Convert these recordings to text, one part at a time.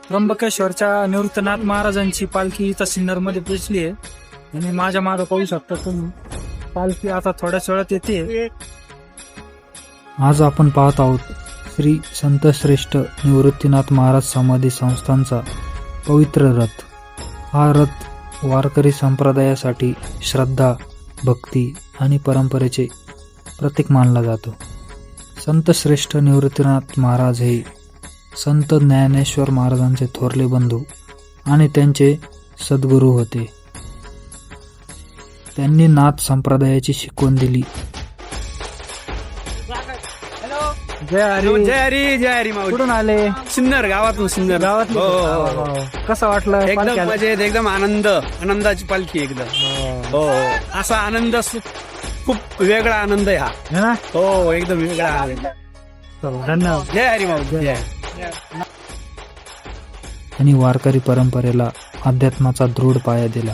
त्र्यंबकेश्वरच्या निवृत्तनाथ महाराजांची पालखी इथं सिन्नरमध्ये पोचली आहे आणि माझ्या मागं पाहू शकता तुम्ही पालखी आता थोड्याच वेळात येते. आज आपण पाहत आहोत श्री संत श्रेष्ठ निवृत्तीनाथ महाराज समाधी संस्थांचा पवित्र रथ. हा रथ वारकरी संप्रदायासाठी श्रद्धा, भक्ती आणि परंपरेचे प्रतीक मानला जातो. संत श्रेष्ठ निवृत्तीनाथ महाराज हे संत ज्ञानेश्वर महाराजांचे थोरले बंधू आणि त्यांचे सद्गुरू होते. त्यांनी नाथ संप्रदायाची शिकवण दिली. जय हरी. जय हरी जय हरी माऊली. कुठून आले? सिन्नर गावातून. सिन्नर गावातली? हो. कसं वाटलं एकदम पालखी आली? मजेत, एकदम आनंदाची पालखी एकदम. हो असा आनंद खूप वेगळा आनंद आहे हा. है ना? हो एकदम वेगळा आनंद. चला, धन्यवाद. जय हरी माऊली. जय. आणि वारकरी परंपरेला अध्यात्माचा दृढ पाया दिला.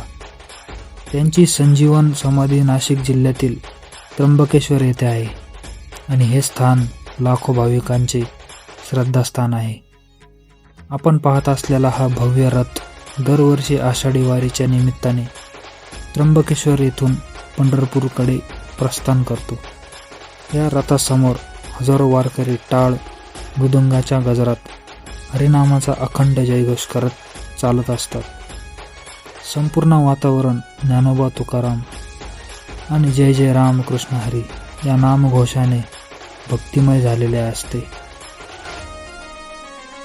त्यांची संजीवन समाधी नाशिक जिल्ह्यातील त्र्यंबकेश्वर येथे आहे आणि हे स्थान लाखो भाविकांचे श्रद्धास्थान आहे. आपण पाहत असलेला हा भव्य रथ दरवर्षी आषाढी वारीच्या निमित्ताने त्र्यंबकेश्वर येथून पंढरपूरकडे प्रस्थान करतो. या रथासमोर हजारो वारकरी टाळ मृदुंगाच्या गजरात हरिनामाचा अखंड जयघोष करत चालत असतात. संपूर्ण वातावरण ज्ञानोबा तुकाराम आणि जय जय राम कृष्ण हरी या नामघोषाने भक्तिमय झालेले असते.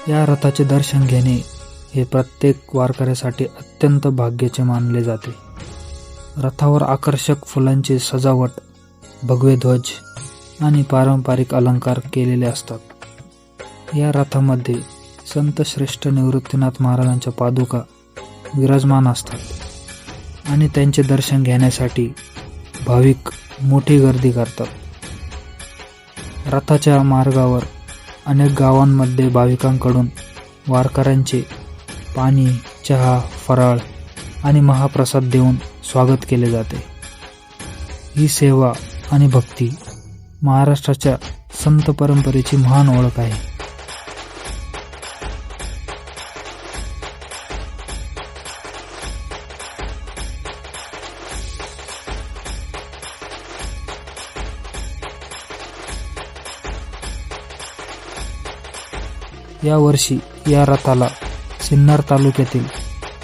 या रथाचे दर्शन घेणे हे प्रत्येक वारकऱ्यासाठी अत्यंत भाग्याचे मानले जाते. रथावर आकर्षक फुलांची सजावट, भगवे ध्वज आणि पारंपरिक अलंकार केलेले असतात. या रथामध्ये संत श्रेष्ठ निवृत्तीनाथ महाराजांच्या पादुका विराजमान असतात आणि त्यांचे दर्शन घेण्यासाठी भाविक मोठी गर्दी करतात. रथाच्या मार्गावर अनेक गावांमध्ये भाविकांकडून वारकऱ्यांचे पाणी, चहा, फराळ आणि महाप्रसाद देऊन स्वागत केले जाते. ही सेवा आणि भक्ती महाराष्ट्राच्या संत परंपरेची महान ओळख आहे. यावर्षी या रथाला सिन्नर तालुक्यातील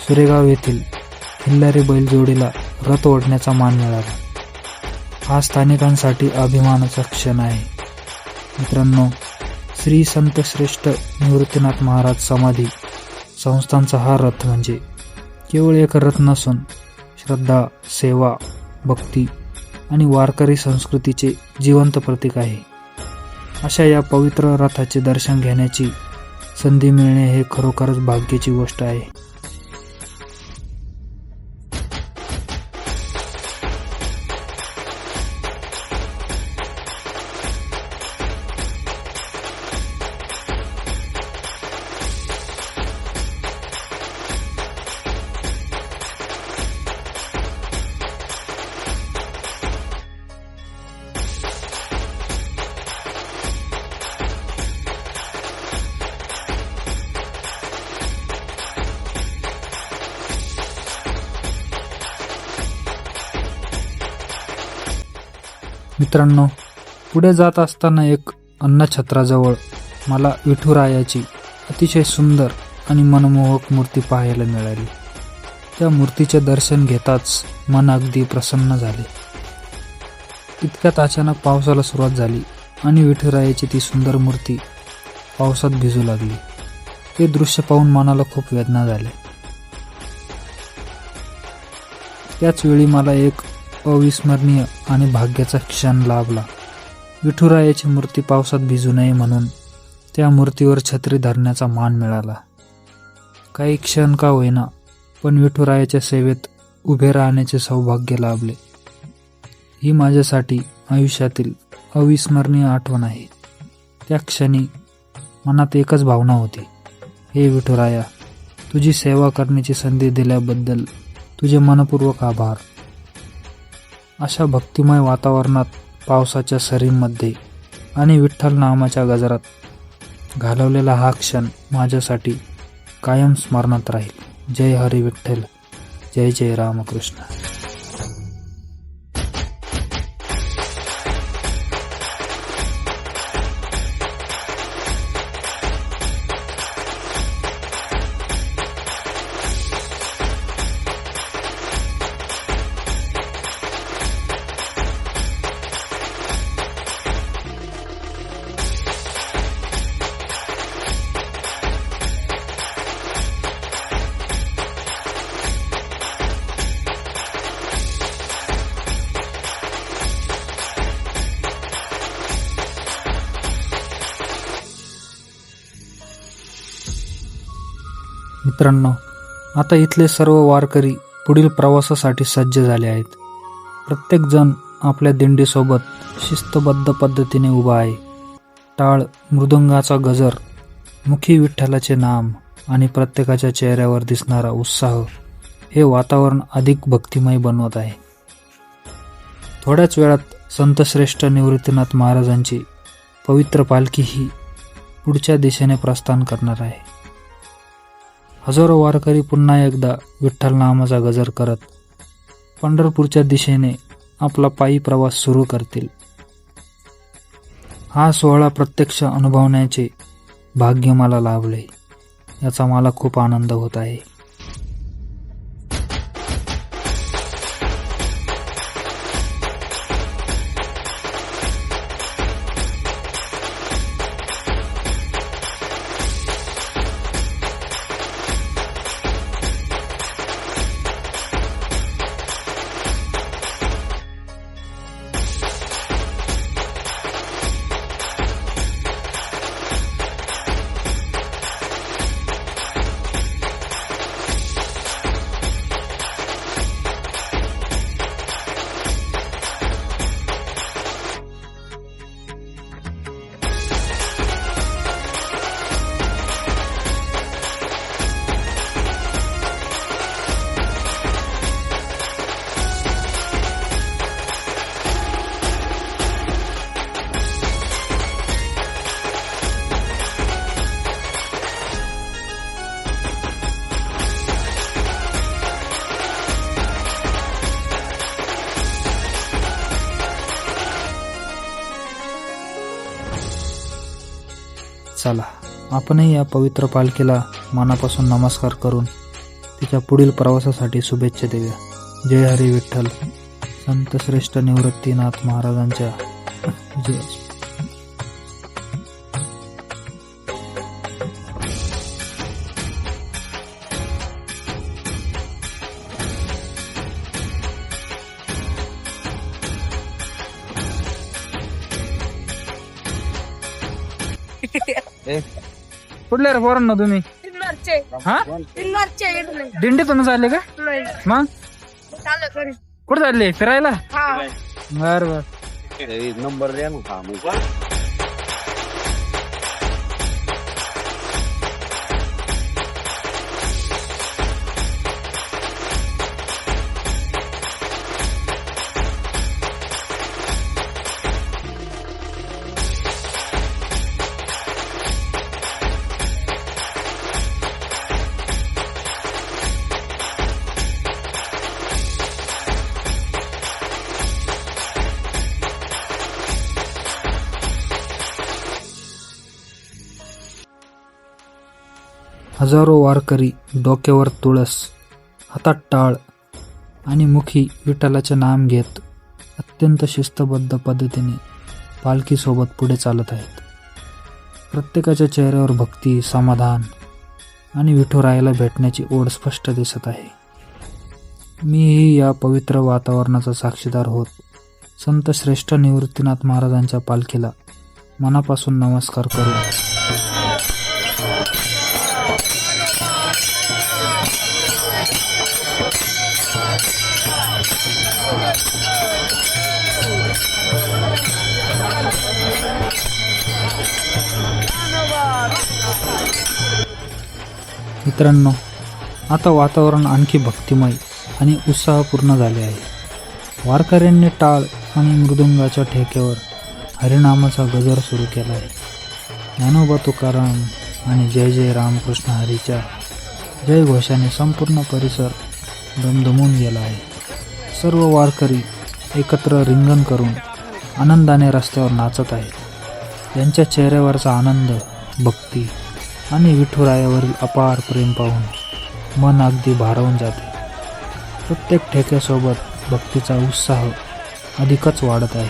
सुरेगाव येथील खिल्लारी बैलजोडीला रथ ओढण्याचा मान मिळाला. हा स्थानिकांसाठी अभिमानाचा क्षण आहे. मित्रांनो, श्री संत श्रेष्ठ निवृत्तीनाथ महाराज समाधी संस्थांचा हा रथ म्हणजे केवळ एक रथ नसून श्रद्धा, सेवा, भक्ती आणि वारकरी संस्कृतीचे जिवंत प्रतीक आहे. अशा या पवित्र रथाचे दर्शन घेण्याची संधी मिळणे हे खरोखरच भाग्याची गोष्ट आहे. मित्रांनो, पुढे जात असताना एक अन्नछत्राजवळ मला विठुरायाची अतिशय सुंदर आणि मनमोहक मूर्ती पाहायला मिळाली. त्या मूर्तीचे दर्शन घेताच मन अगदी प्रसन्न झाले. इतक्यात अचानक पावसाला सुरुवात झाली आणि विठुरायाची ती सुंदर मूर्ती पावसात भिजू लागली. ते दृश्य पाहून मनाला खूप वेदना झाल्या. त्याच वेळी मला एक अविस्मरणीय आणि भाग्याचा क्षण लाभला. विठुरायाची मूर्ती पावसात भिजू नये म्हणून त्या मूर्तीवर छत्री धरण्याचा मान मिळाला. काही क्षण का होईना, पण विठुरायाच्या सेवेत उभे राहण्याचे सौभाग्य लाभले. ही माझ्यासाठी आयुष्यातील अविस्मरणीय आठवण आहे. त्या क्षणी मनात एकच भावना होती, हे विठुराया, तुझी सेवा करण्याची संधी दिल्याबद्दल तुझे मनपूर्वक आभार. अशा भक्तिमय वातावरणात पावसाच्या सरींमध्ये आणि विठ्ठल नामाच्या गजरात घालवलेला हा क्षण माझ्यासाठी कायम स्मरणात राहील. जय हरी विठ्ठल, जय जय रामकृष्ण. मित्रांनो, आता इथले सर्व वारकरी पुढील प्रवासासाठी सज्ज झाले आहेत. प्रत्येकजण आपल्या दिंडीसोबत शिस्तबद्ध पद्धतीने उभा आहे. टाळ, मृदुंगाचा गजर, मुखी विठ्ठलाचे नाम आणि प्रत्येकाच्या चेहऱ्यावर दिसणारा उत्साह हे वातावरण अधिक भक्तिमय बनवत आहे. थोड्याच वेळात संतश्रेष्ठ निवृत्तीनाथ महाराजांची पवित्र पालखी ही पुढच्या दिशेने प्रस्थान करणार आहे. हजारो वारकरी पुन्हा एकदा विठ्ठल नामाचा गजर करत पंढरपूरच्या दिशेने आपला पायी प्रवास सुरू करतील. हा सोहळा प्रत्यक्ष अनुभवण्याचे भाग्य मला लाभले. याचा मला खूप आनंद होत आहे. चला, आपणही या पवित्र पालखीला मनापासून नमस्कार करून तिच्या पुढील प्रवासासाठी शुभेच्छा देऊया. जय हरी विठ्ठल. संतश्रेष्ठ निवृत्तीनाथ महाराजांच्या जय. कुठल्या रे पोरांना तुम्ही? हा, दिंडीतूनच आले का? मग कुठे चालले? फिरायला? बर बर. नंबर द्या ना. हजारो वारकरी डोक्यावर तुळस, हातात टाळ आणि मुखी विठ्ठलाचे नाम घेत अत्यंत शिस्तबद्ध पद्धतीने पालखीसोबत पुढे चालत आहेत. प्रत्येकाच्या चेहऱ्यावर भक्ती, समाधान आणि विठुरायाला भेटण्याची ओढ स्पष्ट दिसत आहे. मीही या पवित्र वातावरणाचा साक्षीदार होत संत श्रेष्ठ निवृत्तीनाथ महाराजांच्या पालखीला मनापासून नमस्कार करू. मित्रांनो, आता वातावरण आणखी भक्तिमय आणि उत्साहपूर्ण झाले आहे. वारकऱ्यांनी टाळ आणि मृदुंगाच्या ठेक्यावर हरिनामाचा गजर सुरू केला आहे. ज्ञानोबा तुकाराम आणि जय जय रामकृष्ण हरीच्या जयघोषाने संपूर्ण परिसर दमदमून गेला आहे. सर्व वारकरी एकत्र रिंगण करून आनंदाने रस्त्यावर नाचत आहेत. यांच्या चेहऱ्यावरचा आनंद, भक्ती आणि विठुरायावरील अपार प्रेम पाहून मन अगदी भारावून जाते. प्रत्येक ठेक्यासोबत भक्तीचा उत्साह अधिकच वाढत आहे.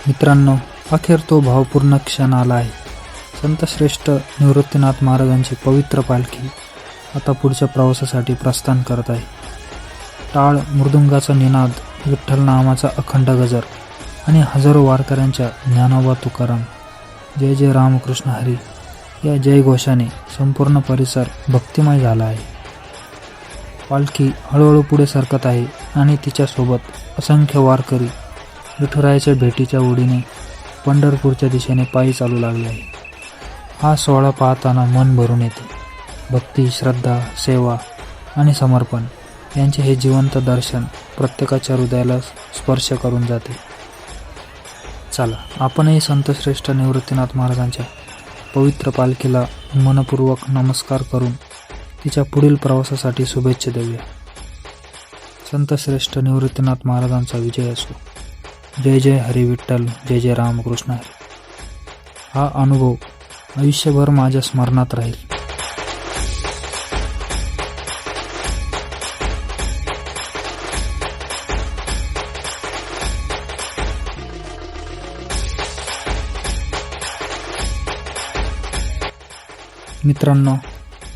मित्रांनो, अखेर तो भावपूर्ण क्षण आला आहे. संतश्रेष्ठ निवृत्तीनाथ महाराजांची पवित्र पालखी आता पुढच्या प्रवासासाठी प्रस्थान करत आहे. टाळ मृदुंगाचा निनाद, विठ्ठल नामाचा अखंड गजर आणि हजारो वारकऱ्यांच्या ज्ञानोबा तुकाराम, जय जय रामकृष्ण हरी या जयघोषाने संपूर्ण परिसर भक्तिमय झाला आहे. पालखी हळूहळू पुढे सरकत आहे आणि तिच्यासोबत असंख्य वारकरी विठुरायाच्या भेटीच्या ओढीने पंढरपूरच्या दिशेने पायी चालू लागले आहे. हा सोहळा पाहताना मन भरून येते. भक्ती, श्रद्धा, सेवा आणि समर्पण यांचे हे जिवंत दर्शन प्रत्येकाच्या हृदयाला स्पर्श करून जाते. चला, आपणही संतश्रेष्ठ निवृत्तीनाथ महाराजांच्या पवित्र पालखीला मनपूर्वक नमस्कार करून तिच्या पुढील प्रवासासाठी शुभेच्छा देऊया. संतश्रेष्ठ निवृत्तीनाथ महाराजांचा विजय असो. जय जय हरी विठ्ठल, जय जय रामकृष्ण हरी. हा अनुभव आयुष्यभर माझ्या स्मरणात राहील. मित्रांनो,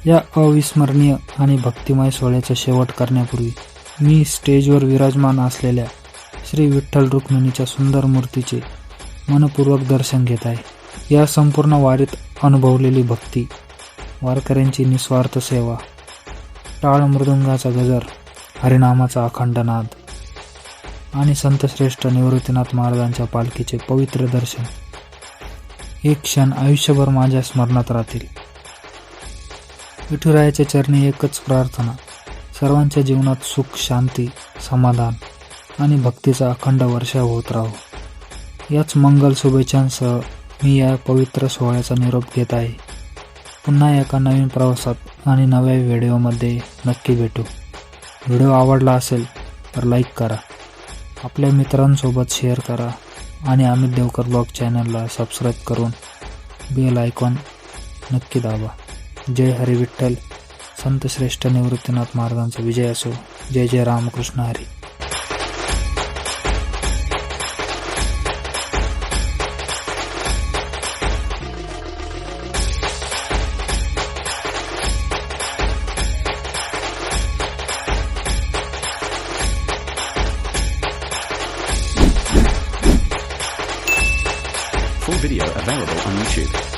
या अविस्मरणीय आणि भक्तिमय सोहळ्याचा शेवट करण्यापूर्वी मी स्टेजवर विराजमान असलेल्या श्री विठ्ठल रुक्मिणीच्या सुंदर मूर्तीचे मनपूर्वक दर्शन घेत आहे. या संपूर्ण वारीत अनुभवलेली भक्ती, वारकऱ्यांची निस्वार्थ सेवा, टाळ मृदुंगाचा गजर, हरिनामाचा अखंड नाद आणि संतश्रेष्ठ निवृत्तीनाथ महाराजांच्या पालखीचे पवित्र दर्शन, हे क्षण आयुष्यभर माझ्या स्मरणात राहतील. विठुरायाच्या चरणी एकच प्रार्थना, सर्वांच्या जीवनात सुख, शांती, समाधान आणि भक्तीचा अखंड वर्षाव होत राहो. याच मंगल शुभेच्छांसह मी या पवित्र सोहळ्याचा निरोप घेत आहे. पुन्हा एका नवीन प्रवासात आणि नव्या व्हिडिओमध्ये नक्की भेटू. व्हिडिओ आवडला असेल तर लाईक करा, आपल्या मित्रांसोबत शेअर करा आणि अमित देवकर ब्लॉग चॅनलला सबस्क्राईब करून बेल आयकॉन नक्की दाबा. जय हरी विठ्ठल. संतश्रेष्ठ निवृत्तीनाथ महाराजांचा विजय असो. जय जय Ramakrishna Hari. Full video available on YouTube.